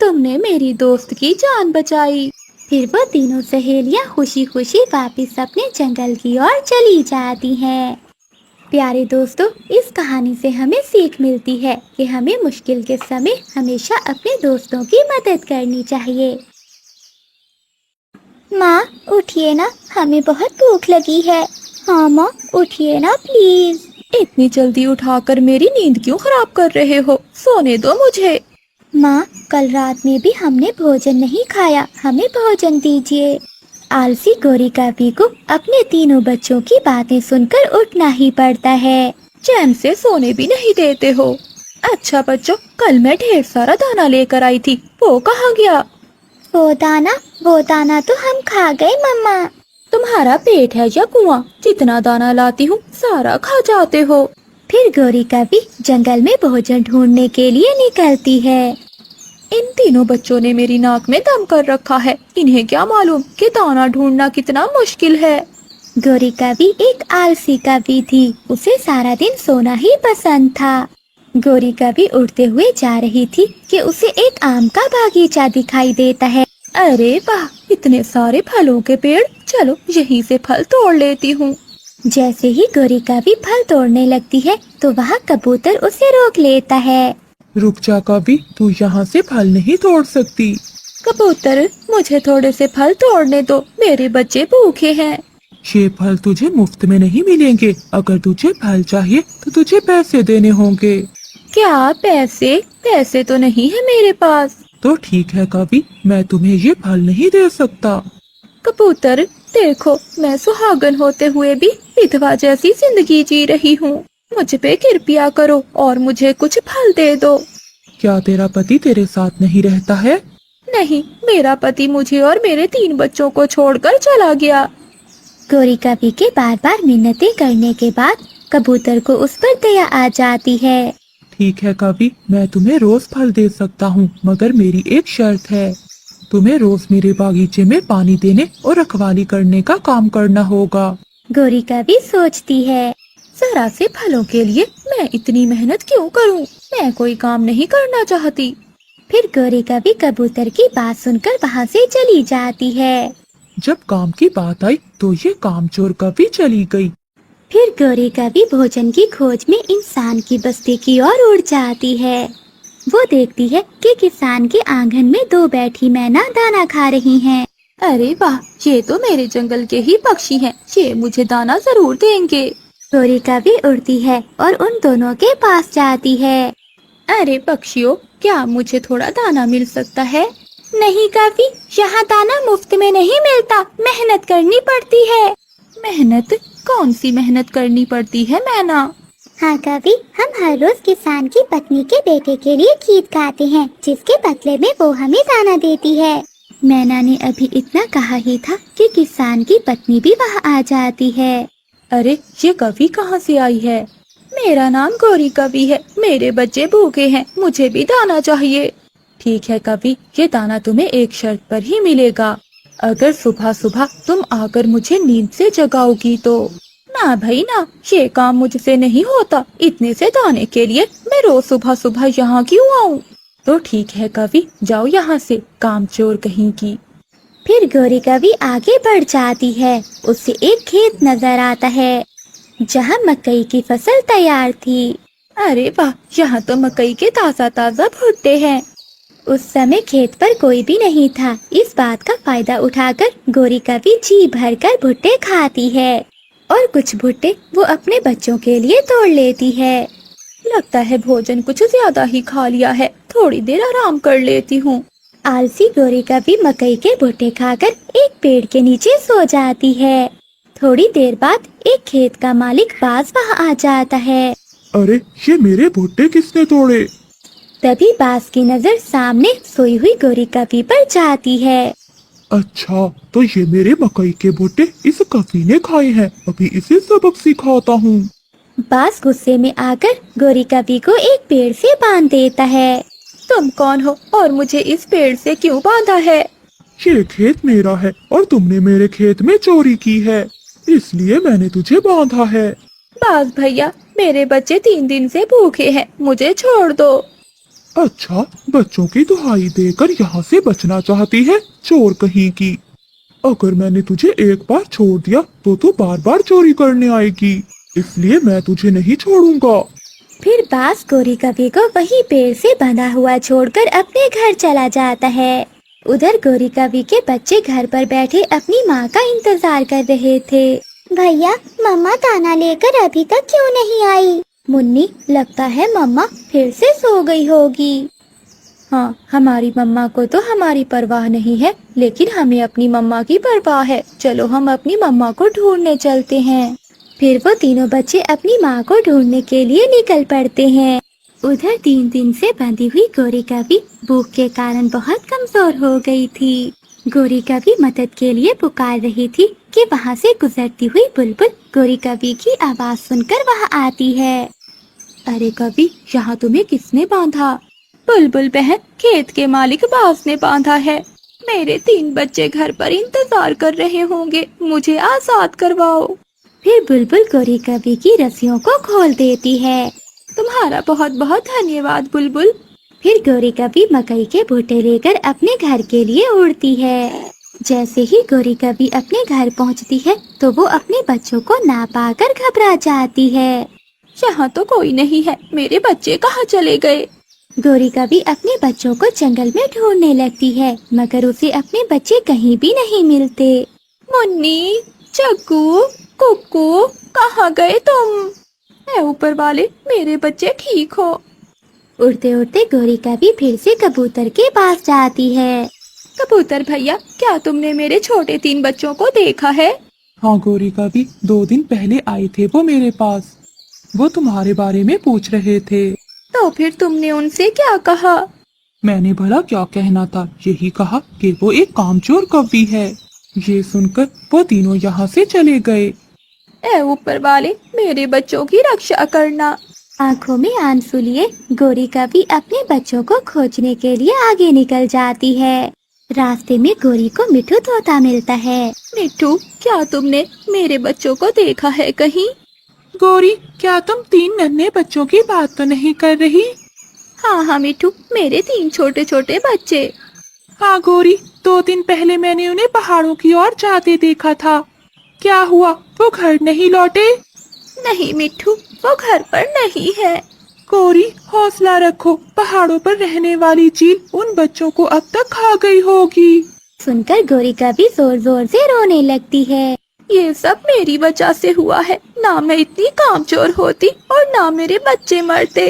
तुमने मेरी दोस्त की जान बचाई। फिर वो तीनों सहेलियां खुशी खुशी वापस अपने जंगल की ओर चली जाती हैं। प्यारे दोस्तों, इस कहानी से हमें सीख मिलती है कि हमें मुश्किल के समय हमेशा अपने दोस्तों की मदद करनी चाहिए। माँ उठिए ना, हमें बहुत भूख लगी है। हाँ माँ, उठिए ना प्लीज। इतनी जल्दी उठाकर मेरी नींद क्यों खराब कर रहे हो, सोने दो मुझे। माँ, कल रात में भी हमने भोजन नहीं खाया, हमें भोजन दीजिए। आलसी गोरी कवि को अपने तीनों बच्चों की बातें सुनकर उठना ही पड़ता है। चैन से सोने भी नहीं देते हो। अच्छा बच्चों, कल मैं ढेर सारा दाना लेकर आई थी, वो कहाँ गया? वो दाना तो हम खा गए मम्मा। तुम्हारा पेट है या कुआं? जितना दाना लाती हूँ सारा खा जाते हो। फिर गोरी कवि जंगल में भोजन ढूंढने के लिए निकलती है। इन तीनों बच्चों ने मेरी नाक में दम कर रखा है, इन्हें क्या मालूम कि दाना ढूंढना कितना मुश्किल है। गोरी कवि एक आलसी कवि थी, उसे सारा दिन सोना ही पसंद था। गोरी कवि उड़ते हुए जा रही थी कि उसे एक आम का बागीचा दिखाई देता है। अरे वाह, इतने सारे फलों के पेड़, चलो यहीं से फल तोड़ लेती हूँ। जैसे ही गोरी कवि फल तोड़ने लगती है तो वहाँ कबूतर उसे रोक लेता है। रुक जा कवि, तू यहाँ से फल नहीं तोड़ सकती। कबूतर, मुझे थोड़े से फल तोड़ने दो, मेरे बच्चे भूखे हैं। ये फल तुझे मुफ्त में नहीं मिलेंगे, अगर तुझे फल चाहिए तो तुझे पैसे देने होंगे। क्या पैसे? पैसे तो नहीं है मेरे पास। तो ठीक है कवि, मैं तुम्हें ये फल नहीं दे सकता। कबूतर देखो, मैं सुहागन होते हुए भी विधवा जैसी जिंदगी जी रही हूँ, मुझ पे कृपया करो और मुझे कुछ फल दे दो। क्या तेरा पति तेरे साथ नहीं रहता है? नहीं, मेरा पति मुझे और मेरे 3 बच्चों को छोड़कर चला गया। गोरी कवि के बार बार मिन्नतें करने के बाद कबूतर को उस पर दया आ जाती है। ठीक है कवि, मैं तुम्हें रोज फल दे सकता हूँ, मगर मेरी एक शर्त है। तुम्हें रोज मेरे बागीचे में पानी देने और रखवाली करने का काम करना होगा। गोरी कवि सोचती है, जरा से फलों के लिए मैं इतनी मेहनत क्यों करूं? मैं कोई काम नहीं करना चाहती। फिर गोरी कवि कबूतर की बात सुनकर वहाँ से चली जाती है। जब काम की बात आई तो ये कामचोर कवि चली गई। फिर गोरी कवि भोजन की खोज में इंसान की बस्ती की ओर उड़ जाती है। वो देखती है कि किसान के आंगन में 2 बैठी मैना दाना खा रही हैं। अरे वाह, ये तो मेरे जंगल के ही पक्षी हैं, ये मुझे दाना जरूर देंगे। गोरी कवि उड़ती है और उन दोनों के पास जाती है। अरे पक्षियों, क्या मुझे थोड़ा दाना मिल सकता है? नहीं कवि, यहाँ दाना मुफ्त में नहीं मिलता, मेहनत करनी पड़ती है। मेहनत? कौन सी मेहनत करनी पड़ती है मैना? हाँ कवि, हम हर रोज किसान की पत्नी के बेटे के लिए गीत गाते हैं, जिसके बदले में वो हमें दाना देती है। मैना ने अभी इतना कहा ही था कि किसान की पत्नी भी वहाँ आ जाती है। अरे ये कवि कहाँ से आई है? मेरा नाम गोरी कवि है, मेरे बच्चे भूखे हैं, मुझे भी दाना चाहिए। ठीक है कवि, ये दाना तुम्हें एक शर्त पर ही मिलेगा, अगर सुबह सुबह तुम आकर मुझे नींद से जगाओगी तो। ना भाई ना, ये काम मुझसे नहीं होता, इतने से दाने के लिए मैं रोज सुबह सुबह यहाँ क्यों आऊँ? तो ठीक है कवि, जाओ यहाँ से, कामचोर कहीं की। फिर गोरी कवि आगे बढ़ जाती है। उसे एक खेत नजर आता है जहाँ मकई की फसल तैयार थी। अरे वाह, यहाँ तो मकई के ताजा ताजा भुट्टे हैं। उस समय खेत पर कोई भी नहीं था। इस बात का फायदा उठाकर गोरी कवि जी भरकर भुट्टे खाती है और कुछ भुट्टे वो अपने बच्चों के लिए तोड़ लेती है। लगता है भोजन कुछ ज्यादा ही खा लिया है, थोड़ी देर आराम कर लेती हूँ। आलसी गोरी कभी मकई के भुट्टे खाकर एक पेड़ के नीचे सो जाती है। थोड़ी देर बाद एक खेत का मालिक बाज वहाँ आ जाता है। अरे ये मेरे भुट्टे किसने तोड़े? तभी बाज की नजर सामने सोई हुई गोरी कभी पर जाती है। अच्छा, तो ये मेरे मकई के भुट्टे इस कफी ने खाए हैं, अभी इसे सबक सिखाता हूँ। बाज गुस्से में आकर गोरी कभी को एक पेड़ से बांध देता है। तुम कौन हो और मुझे इस पेड़ से क्यों बांधा है? ये खेत मेरा है और तुमने मेरे खेत में चोरी की है, इसलिए मैंने तुझे बांधा है। बाज भैया, मेरे बच्चे 3 दिन से भूखे हैं, मुझे छोड़ दो। अच्छा, बच्चों की दुहाई देकर यहाँ से बचना चाहती है, चोर कहीं की। अगर मैंने तुझे एक बार छोड़ दिया तो तू बार बार चोरी करने आएगी, इसलिए मैं तुझे नहीं छोड़ूंगा। फिर बाज गोरी कभी को वही पेड़ से बंधा हुआ छोड़कर अपने घर चला जाता है। उधर गोरी कभी के बच्चे घर पर बैठे अपनी माँ का इंतजार कर रहे थे। भैया, मम्मा दाना लेकर अभी तक क्यों नहीं आई? मुन्नी, लगता है मम्मा फिर से सो गई होगी। हाँ, हमारी मम्मा को तो हमारी परवाह नहीं है, लेकिन हमें अपनी मम्मा की परवाह है। चलो हम अपनी मम्मा को ढूंढने चलते हैं। फिर वो तीनों बच्चे अपनी माँ को ढूंढने के लिए निकल पड़ते हैं। उधर 3 दिन से बंधी हुई गोरी कभी भूख के कारण बहुत कमजोर हो गई थी। गोरी कभी मदद के लिए पुकार रही थी कि वहाँ से गुजरती हुई बुलबुल गोरी कभी की आवाज सुनकर वहाँ आती है। अरे कभी, यहाँ तुम्हें किसने बांधा? बुलबुल बहन, खेत के मालिक बाज ने बांधा है। मेरे 3 बच्चे घर पर इंतजार कर रहे होंगे, मुझे आजाद करवाओ। फिर बुलबुल गोरी कभी की रस्सियों को खोल देती है। तुम्हारा बहुत बहुत धन्यवाद बुलबुल। फिर गोरी कभी मकई के भुट्टे लेकर अपने घर के लिए उड़ती है। जैसे ही गोरी कभी अपने घर पहुंचती है तो वो अपने बच्चों को ना पाकर घबरा जाती है। यहाँ तो कोई नहीं है, मेरे बच्चे कहाँ चले गए? गोरी कभी अपने बच्चों को जंगल में ढूंढने लगती है, मगर उसे अपने बच्चे कहीं भी नहीं मिलते। मुन्नी, चक्कू, कुक्कू, कहाँ गए तुम? ऐ ऊपर वाले, मेरे बच्चे ठीक हो। उड़ते उड़ते गोरी कभी फिर से कबूतर के पास जाती है। कबूतर भैया, क्या तुमने मेरे छोटे 3 बच्चों को देखा है? हाँ गोरी कभी, 2 दिन पहले आए थे वो मेरे पास, वो तुम्हारे बारे में पूछ रहे थे। तो फिर तुमने उनसे क्या कहा? मैंने भला क्या कहना था, यही कहा कि वो एक कामचोर कौवी है। ये सुनकर वो तीनों यहाँ से चले गए। ऐ ऊपर वाले, मेरे बच्चों की रक्षा करना। आंखों में आंसू लिए गोरी कभी अपने बच्चों को खोजने के लिए आगे निकल जाती है। रास्ते में गोरी को मिठू तोता मिलता है। मिठू, क्या तुमने मेरे बच्चों को देखा है कहीं? गोरी, क्या तुम 3 नन्हे बच्चों की बात तो नहीं कर रही? हाँ हाँ मिठू, मेरे 3 छोटे छोटे बच्चे। हाँ गोरी, 2 दिन पहले मैंने उन्हें पहाड़ों की ओर जाते देखा था। क्या हुआ, वो घर नहीं लौटे? नहीं मिठू, वो घर पर नहीं है। गोरी, हौसला रखो, पहाड़ों पर रहने वाली चील उन बच्चों को अब तक खा गई होगी। सुनकर गोरी कभी जोर जोर से रोने लगती है। ये सब मेरी वजह से हुआ है, ना मैं इतनी कामचोर होती और ना मेरे बच्चे मरते।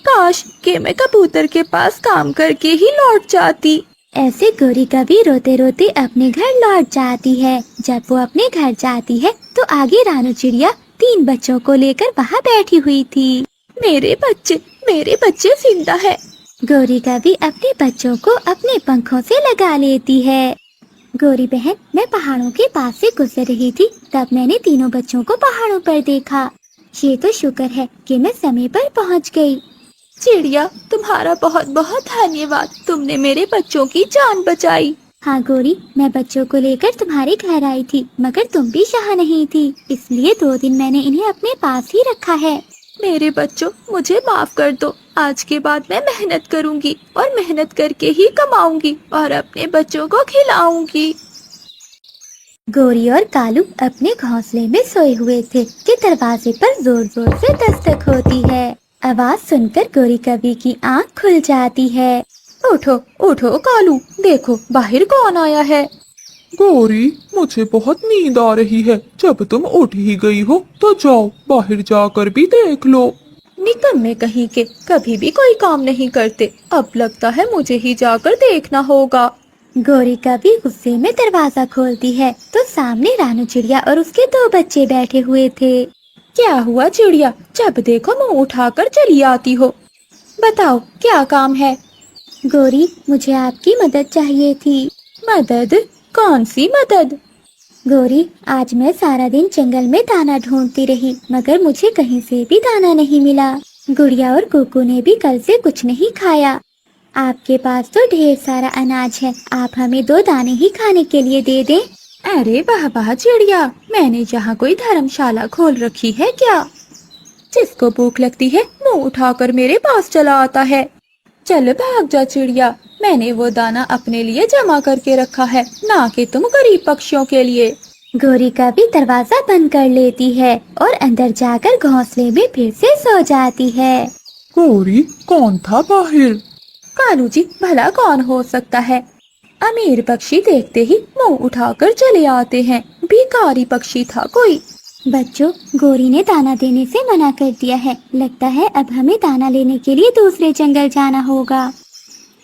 काश कि मैं कबूतर के पास काम करके ही लौट जाती। ऐसे गोरी कभी रोते रोते अपने घर लौट जाती है। जब वो अपने घर जाती है तो आगे रानू चिड़िया 3 बच्चों को लेकर वहाँ बैठी हुई थी। मेरे बच्चे जिंदा है। गोरी कभी अपने बच्चों को अपने पंखों से लगा लेती है। गोरी बहन, मैं पहाड़ों के पास से गुजर रही थी, तब मैंने तीनों बच्चों को पहाड़ों पर देखा। ये तो शुक्र है कि मैं समय पर पहुँच गई। चिड़िया, तुम्हारा बहुत बहुत धन्यवाद, तुमने मेरे बच्चों की जान बचाई। हाँ गोरी, मैं बच्चों को लेकर तुम्हारे घर आई थी, मगर तुम भी यहाँ नहीं थी, इसलिए 2 दिन मैंने इन्हें अपने पास ही रखा है। मेरे बच्चों, मुझे माफ कर दो। आज के बाद मैं मेहनत करूंगी और मेहनत करके ही कमाऊंगी और अपने बच्चों को खिलाऊंगी। गोरी और कालू अपने घोंसले में सोए हुए थे कि दरवाजे पर जोर जोर से दस्तक होती है। आवाज सुनकर गोरी कभी की आँख खुल जाती है। उठो उठो कालू, देखो बाहर कौन आया है। गोरी, मुझे बहुत नींद आ रही है, जब तुम उठ ही गई हो तो जाओ बाहर जाकर भी देख लो। तुम में कहीं के कभी भी कोई काम नहीं करते। अब लगता है मुझे ही जाकर देखना होगा। गौरी कभी गुस्से में दरवाजा खोलती है तो सामने रानू चिड़िया और उसके 2 बच्चे बैठे हुए थे। क्या हुआ चिड़िया, जब देखो मुंह उठाकर चली आती हो। बताओ क्या काम है। गौरी, मुझे आपकी मदद चाहिए थी। मदद? कौन सी मदद? गौरी, आज मैं सारा दिन जंगल में दाना ढूंढती रही मगर मुझे कहीं से भी दाना नहीं मिला। गुड़िया और कुकू ने भी कल से कुछ नहीं खाया। आपके पास तो ढेर सारा अनाज है, आप हमें 2 दाने ही खाने के लिए दे दें। अरे वाह वाह चिड़िया, मैंने यहाँ कोई धर्मशाला खोल रखी है क्या? जिसको भूख लगती है मुंह उठाकर मेरे पास चला आता है। चल भाग जा चिड़िया, मैंने वो दाना अपने लिए जमा करके रखा है, ना कि तुम गरीब पक्षियों के लिए। गौरी का भी दरवाजा बंद कर लेती है और अंदर जाकर घोंसले में फिर से सो जाती है। गौरी, कौन था बाहर? कालू जी, भला कौन हो सकता है? अमीर पक्षी देखते ही मुंह उठाकर चले आते हैं। भिखारी पक्षी था कोई। बच्चों, गौरी ने दाना देने से मना कर दिया है। लगता है अब हमें दाना लेने के लिए दूसरे जंगल जाना होगा।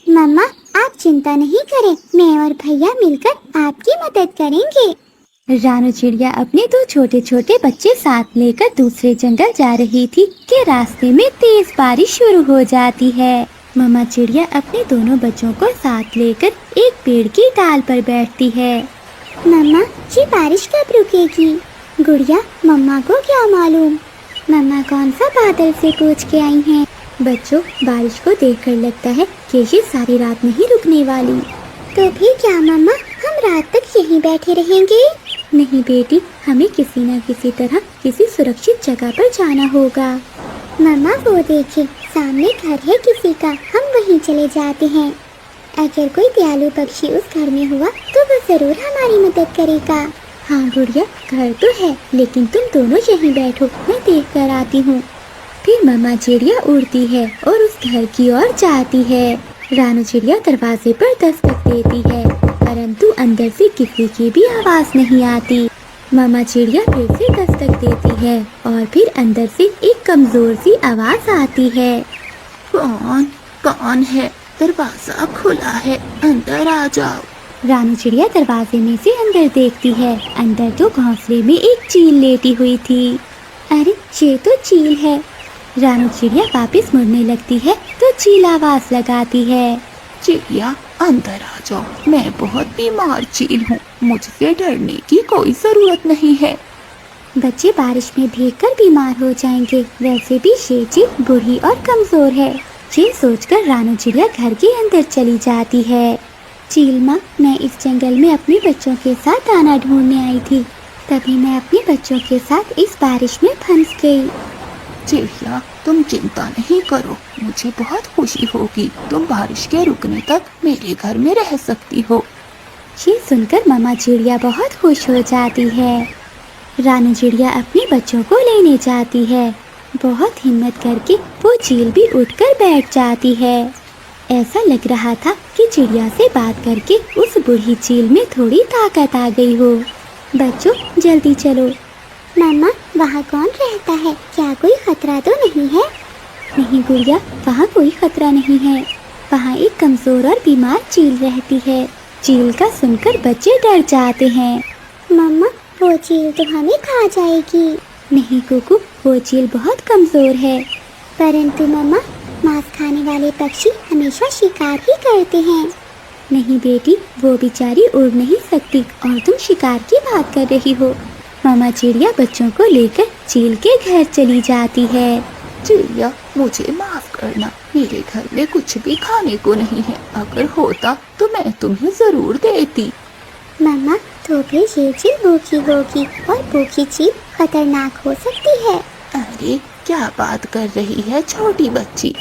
मम्मा, आप चिंता नहीं करें, मैं और भैया मिलकर आपकी मदद करेंगे। रानू चिड़िया अपने 2 छोटे छोटे बच्चे साथ लेकर दूसरे जंगल जा रही थी कि रास्ते में तेज बारिश शुरू हो जाती है। मम्मा चिड़िया अपने दोनों बच्चों को साथ लेकर एक पेड़ की डाल पर बैठती है। मम्मा, ये बारिश कब रुकेगी? गुड़िया, मम्मा को क्या मालूम, मम्मा कौन सा बादल से पूछ के आई हैं। बच्चों, बारिश को देखकर लगता है कि ये सारी रात नहीं रुकने वाली। तो भी क्या मम्मा, हम रात तक यहीं बैठे रहेंगे? नहीं बेटी, हमें किसी न किसी तरह किसी सुरक्षित जगह पर जाना होगा। मम्मा, वो देखिए, सामने घर है किसी का, हम वहीं चले जाते हैं। अगर कोई दयालु पक्षी उस घर में हुआ तो वो जरूर हमारी मदद करेगा। हाँ गुड़िया, घर तो है, लेकिन तुम दोनों यहीं बैठो, मैं देख कर आती हूँ। फिर मम्मा चिड़िया उड़ती है और उस घर की ओर जाती है। रानू चिड़िया दरवाजे पर दस्तक देती है, परंतु अंदर से किसी की भी आवाज नहीं आती। मम्मा चिड़िया फिर से दस्तक देती है और फिर अंदर से एक कमजोर सी आवाज आती है। कौन है? दरवाजा खुला है, अंदर आ जाओ। रानू चिड़िया दरवाजे में से अंदर देखती है। अंदर तो घोंसले में एक चील लेटी हुई थी। अरे, ये तो चील है। रानू चिड़िया वापस मुड़ने लगती है तो चील आवाज लगाती है। चिड़िया, अंदर आ जाओ, मैं बहुत बीमार चील हूँ, मुझसे डरने की कोई जरूरत नहीं है। बच्चे बारिश में भीगकर बीमार हो जाएंगे, वैसे भी ये चील बूढ़ी और कमजोर है। ये सोचकर रानू चिड़िया घर के अंदर चली जाती है। चील माँ, मैं इस जंगल में अपने बच्चों के साथ दाना ढूंढने आई थी, तभी मैं अपने बच्चों के साथ इस बारिश में फंस गई। चिड़िया, तुम चिंता नहीं करो, मुझे बहुत खुशी होगी, तुम बारिश के रुकने तक मेरे घर में रह सकती हो। ये सुनकर मम्मा चिड़िया बहुत खुश हो जाती है। रानू चिड़िया अपने बच्चों को लेने जाती है। बहुत हिम्मत करके वो चील भी उठकर बैठ जाती है। ऐसा लग रहा था कि चिड़िया से बात करके उस बूढ़ी चील में थोड़ी ताकत आ गई हो। बच्चों, जल्दी चलो। मम्मा, वहाँ कौन रहता है? क्या कोई खतरा तो नहीं है? नहीं गुड़िया, वहाँ कोई खतरा नहीं है। वहाँ एक कमजोर और बीमार चील रहती है। चील का सुनकर बच्चे डर जाते हैं। मम्मा, वो चील तो हमें खा जाएगी। नहीं कुकू, वो चील बहुत कमजोर है। परंतु मम्मा, मांस खाने वाले पक्षी हमेशा शिकार ही करते हैं। नहीं बेटी, वो बेचारी उड़ नहीं सकती और तुम शिकार की बात कर रही हो। मामा चिड़िया बच्चों को लेकर चील के घर चली जाती है। चिड़िया, मुझे माफ करना, मेरे घर में कुछ भी खाने को नहीं है, अगर होता तो मैं तुम्हें जरूर देती। मम्मा, तो फिर ये चील भूखी होगी और भूखी चील खतरनाक हो सकती है। अरे, क्या बात कर रही है छोटी बच्ची?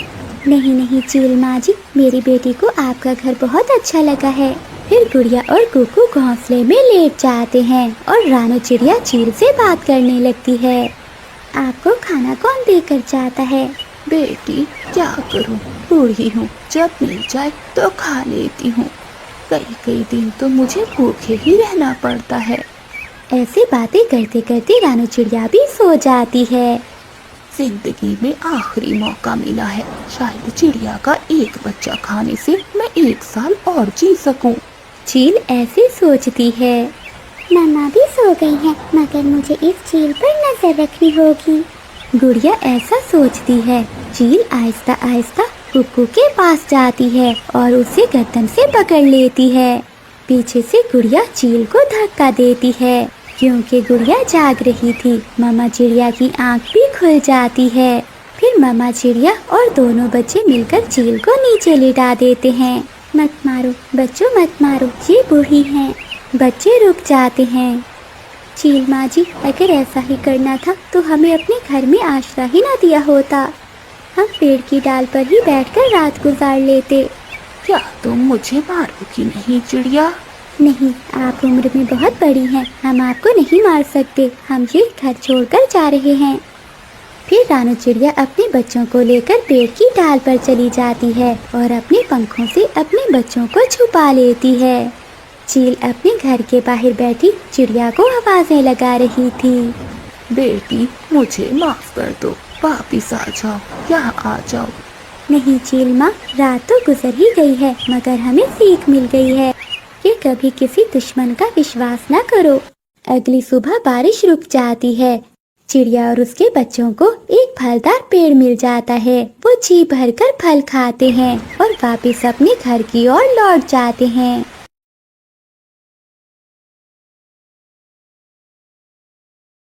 नहीं नहीं चील माँ जी, मेरी बेटी को आपका घर बहुत अच्छा लगा है। फिर गुड़िया और कुकू घोंसले में लेट जाते हैं और रानू चिड़िया चील से बात करने लगती है। आपको खाना कौन देकर जाता है? बेटी, क्या करूं, बूढ़ी हूँ, जब मिल जाए तो खा लेती हूँ, कई कई दिन तो मुझे भूखे ही रहना पड़ता है। ऐसी बातें करते करते रानू चिड़िया भी सो जाती है। जिंदगी में आखिरी मौका मिला है। शायद चिड़िया का एक बच्चा खाने से मैं 1 साल और जी सकूं। चील ऐसे सोचती है। मम्मा भी सो गई है, मगर मुझे इस चील पर नजर रखनी होगी। गुड़िया ऐसा सोचती है। चील आहिस्ता आहिस्ता कुक्कू के पास जाती है और उसे गर्दन से पकड़ लेती है। पीछे से गुड़िया चील को धक्का देती है। क्योंकि गुड़िया जाग रही थी, मामा चिड़िया की आंख भी खुल जाती है। फिर मामा चिड़िया और दोनों बच्चे मिलकर चील को नीचे लिटा देते हैं। मत मारो बच्चों, मत मारो, ये बूढ़ी हैं। बच्चे रुक जाते हैं। चील माँ जी, अगर ऐसा ही करना था तो हमें अपने घर में आश्रय ही न दिया होता। हम पेड़ की डाल पर ही बैठकर रात गुजार लेते। क्या तुम मुझे मारोगी नहीं चिड़िया? नहीं, आप उम्र में बहुत बड़ी हैं, हम आपको नहीं मार सकते। हम ये घर छोड़कर जा रहे हैं। फिर रानू चिड़िया अपने बच्चों को लेकर पेड़ की डाल पर चली जाती है और अपने पंखों से अपने बच्चों को छुपा लेती है। चील अपने घर के बाहर बैठी चिड़िया को आवाजें लगा रही थी। बेटी, मुझे माफ कर दो, वापिस आ जाओ, यहाँ आ जाओ। नहीं चील माँ, रात तो गुजर ही गई है, मगर हमें सीख मिल गई है कि कभी किसी दुश्मन का विश्वास न करो। अगली सुबह बारिश रुक जाती है। चिड़िया और उसके बच्चों को एक फलदार पेड़ मिल जाता है। वो जी भर कर फल खाते हैं और वापस अपने घर की ओर लौट जाते हैं।